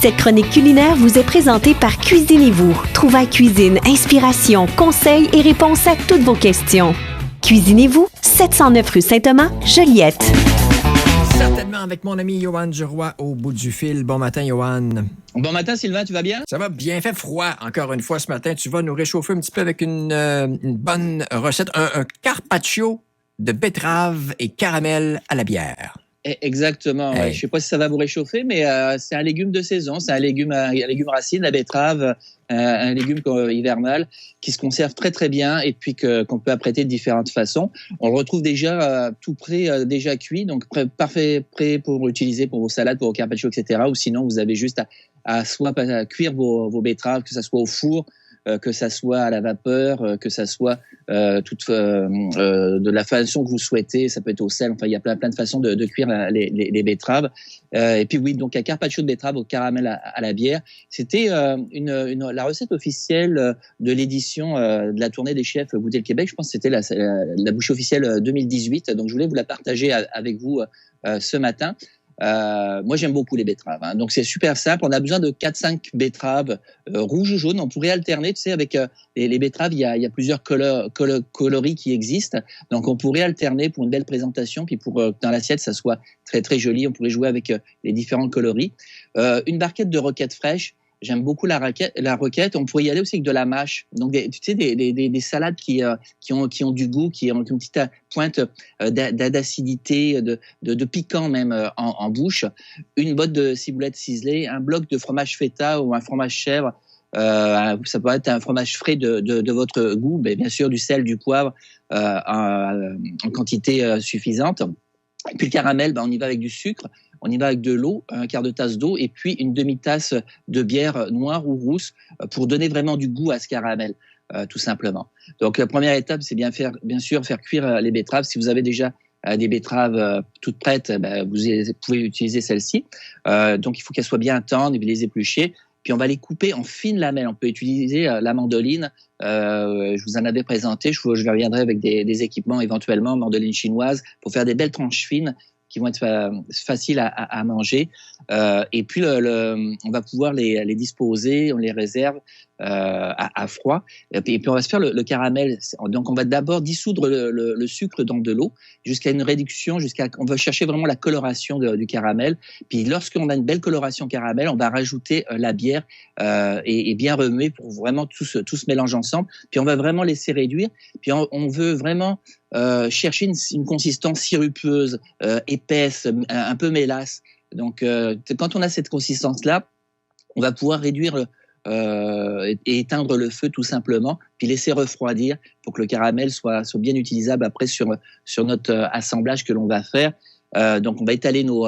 Cette chronique culinaire vous est présentée par Cuisinez-vous. Trouvailles cuisine, inspiration, conseils et réponses à toutes vos questions. Cuisinez-vous, 709 rue Saint-Thomas, Joliette. Certainement avec mon ami Yoann Giroir au bout du fil. Bon matin, Yoann. Bon matin, Sylvain, tu vas bien? Ça va bien, fait froid encore une fois ce matin. Tu vas nous réchauffer un petit peu avec une bonne recette, un carpaccio de betterave et caramel à la bière. Exactement. Hey. Ouais. Je ne sais pas si ça va vous réchauffer, mais c'est un légume de saison. C'est un légume racine, la betterave, un légume hivernal qui se conserve très très bien et puis qu'on peut apprêter de différentes façons. On le retrouve déjà tout prêt, déjà cuit, donc parfait, prêt pour utiliser pour vos salades, pour vos carpaccio, etc. Ou sinon, vous avez juste à cuire vos betteraves, que ça soit au four, que ça soit à la vapeur, que ça soit de la façon que vous souhaitez. Ça peut être au sel. Enfin, il y a plein de façons de cuire les betteraves. Et puis oui, donc un carpaccio de betterave au caramel à la bière. C'était la recette officielle de l'édition de la tournée des chefs Goûter le Québec. Je pense que c'était la bouchée officielle 2018. Donc je voulais vous la partager avec vous ce matin. Moi, j'aime beaucoup les betteraves. Hein. Donc, c'est super simple. On a besoin de 4-5 betteraves rouges ou jaunes. On pourrait alterner, tu sais, avec les betteraves, il y a plusieurs coloris qui existent. Donc, on pourrait alterner pour une belle présentation, puis pour dans l'assiette, ça soit très, très joli. On pourrait jouer avec les différents coloris. Une barquette de roquettes fraîches. J'aime beaucoup la roquette. On pourrait y aller aussi avec de la mâche. Donc, des salades qui ont du goût, qui ont une petite pointe d'acidité, de piquant même en bouche. Une botte de ciboulette ciselée, un bloc de fromage feta ou un fromage chèvre. Ça peut être un fromage frais de votre goût, mais bien sûr du sel, du poivre en quantité suffisante. Et puis le caramel, on y va avec du sucre, on y va avec de l'eau, un quart de tasse d'eau, et puis une demi-tasse de bière noire ou rousse pour donner vraiment du goût à ce caramel, tout simplement. Donc la première étape, c'est bien sûr faire cuire les betteraves. Si vous avez déjà des betteraves toutes prêtes, vous pouvez utiliser celles-ci. Donc il faut qu'elles soient bien tendres et les éplucher. Puis on va les couper en fines lamelles. On peut utiliser la mandoline. Je vous en avais présenté. Je reviendrai avec des équipements éventuellement, mandoline chinoise, pour faire des belles tranches fines qui vont être faciles à manger. Et puis on va pouvoir les disposer, on les réserve à froid. Et puis on va se faire le caramel. Donc on va d'abord dissoudre le sucre dans de l'eau jusqu'à une réduction, on va chercher vraiment la coloration du caramel. Puis lorsqu'on a une belle coloration caramel, on va rajouter la bière et bien remuer pour vraiment tout se mélange ensemble. Puis on va vraiment laisser réduire. Puis on veut vraiment chercher une consistance sirupeuse, épaisse, un peu mélasse. Donc, quand on a cette consistance-là, on va pouvoir réduire et éteindre le feu tout simplement, puis laisser refroidir pour que le caramel soit bien utilisable après sur notre assemblage que l'on va faire. Donc, on va étaler nos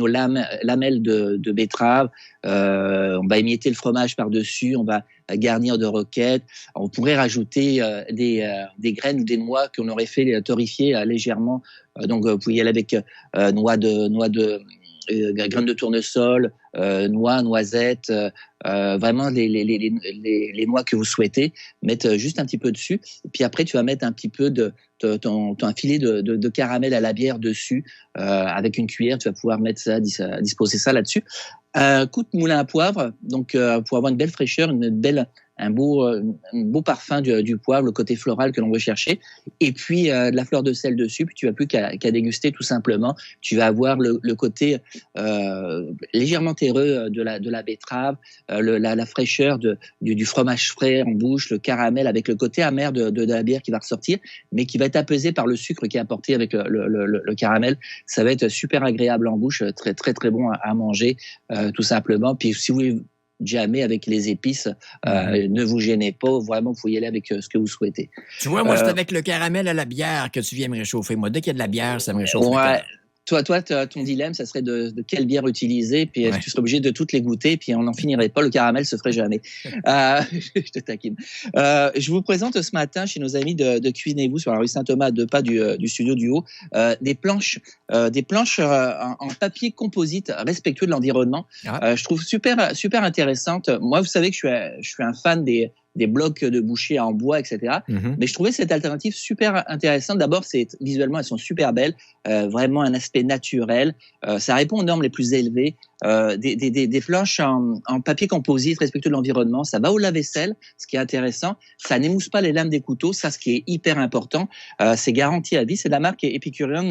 lamelles de betterave, on va émietter le fromage par-dessus, on va garnir de roquettes, on pourrait rajouter des graines ou des noix qu'on aurait fait torréfier légèrement, donc vous pouvez y aller avec graines de tournesol, noix, noisettes, vraiment les noix que vous souhaitez, mettre juste un petit peu dessus, et puis après tu vas mettre un petit peu un filet de caramel à la bière dessus, avec une cuillère, tu vas pouvoir mettre ça, disposer ça là-dessus. Un coup de moulin à poivre, donc pour avoir une belle fraîcheur, un beau parfum du poivre, le côté floral que l'on veut chercher, et puis de la fleur de sel dessus, puis tu n'as plus qu'à déguster tout simplement. Tu vas avoir le côté légèrement terreux de la betterave, la fraîcheur du fromage frais en bouche, le caramel avec le côté amer de la bière qui va ressortir, mais qui va être apaisé par le sucre qui est apporté avec le caramel. Ça va être super agréable en bouche, très très très bon à manger, tout simplement. Puis si vous voulez jamais avec les épices, ne vous gênez pas, vraiment vous pouvez y aller avec ce que vous souhaitez. Tu vois, moi c'est avec le caramel à la bière que tu viens me réchauffer. Moi, dès qu'il y a de la bière, ça me réchauffe. Ouais. Toi, ton dilemme, ça serait de quelle bière utiliser, puis est-ce que tu serais obligé de toutes les goûter, puis on n'en finirait pas, le caramel se ferait jamais. Je te taquine. Je vous présente ce matin chez nos amis de Cuisinez-vous sur la rue Saint-Thomas, à 2 pas du studio du Haut, des planches en papier composite respectueux de l'environnement. Je trouve super intéressantes. Moi, vous savez que je suis un fan des blocs de boucher en bois, etc. Mm-hmm. Mais je trouvais cette alternative super intéressante. D'abord, visuellement, elles sont super belles, vraiment un aspect naturel. Ça répond aux normes les plus élevées des planches en papier composite respectueux de l'environnement. Ça va au lave-vaisselle, ce qui est intéressant. Ça n'émousse pas les lames des couteaux, ça, ce qui est hyper important. C'est garanti à vie. C'est de la marque Epicurian.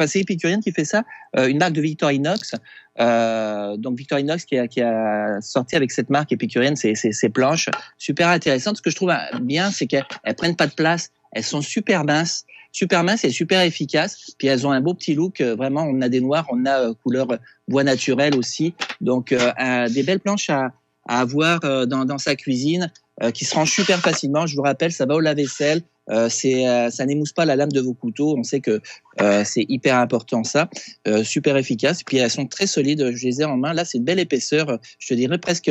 C'est Epicurian qui fait ça, une marque de Victorinox. Donc Victorinox qui a sorti avec cette marque Epicurian ces planches super intéressantes. Ce que je trouve bien, c'est qu'elles prennent pas de place. Elles sont super minces et super efficaces. Puis elles ont un beau petit look. Vraiment, on a des noirs, on a couleur bois naturel aussi. Donc des belles planches à avoir dans sa cuisine qui se rangent super facilement. Je vous rappelle, ça va au lave-vaisselle. Ça n'émousse pas la lame de vos couteaux. On sait que c'est hyper important ça. Super efficace. Puis elles sont très solides. Je les ai en main. Là, c'est une belle épaisseur. Je te dirais presque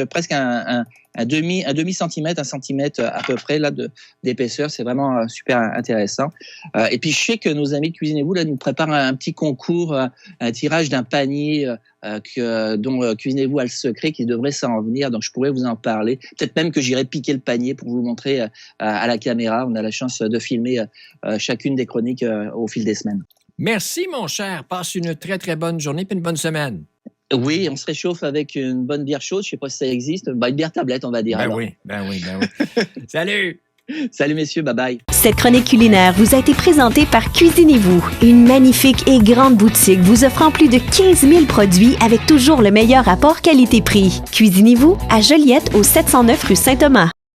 un demi centimètre, un centimètre à peu près là d'épaisseur. C'est vraiment super intéressant. Et puis je sais que nos amis de Cuisinez-vous là nous préparent un petit concours, un tirage d'un panier dont Cuisinez-vous a le secret qui devrait s'en venir. Donc je pourrais vous en parler. Peut-être même que j'irai piquer le panier pour vous montrer à la caméra. On a la chance de filmer chacune des chroniques au fil des semaines. Merci, mon cher. Passe une très, très bonne journée et une bonne semaine. Oui, on se réchauffe avec une bonne bière chaude. Je ne sais pas si ça existe. Une bière tablette, on va dire. Ben oui. Salut! Salut, messieurs. Bye-bye. Cette chronique culinaire vous a été présentée par Cuisinez-vous, une magnifique et grande boutique vous offrant plus de 15 000 produits avec toujours le meilleur rapport qualité-prix. Cuisinez-vous à Joliette au 709 rue Saint-Thomas.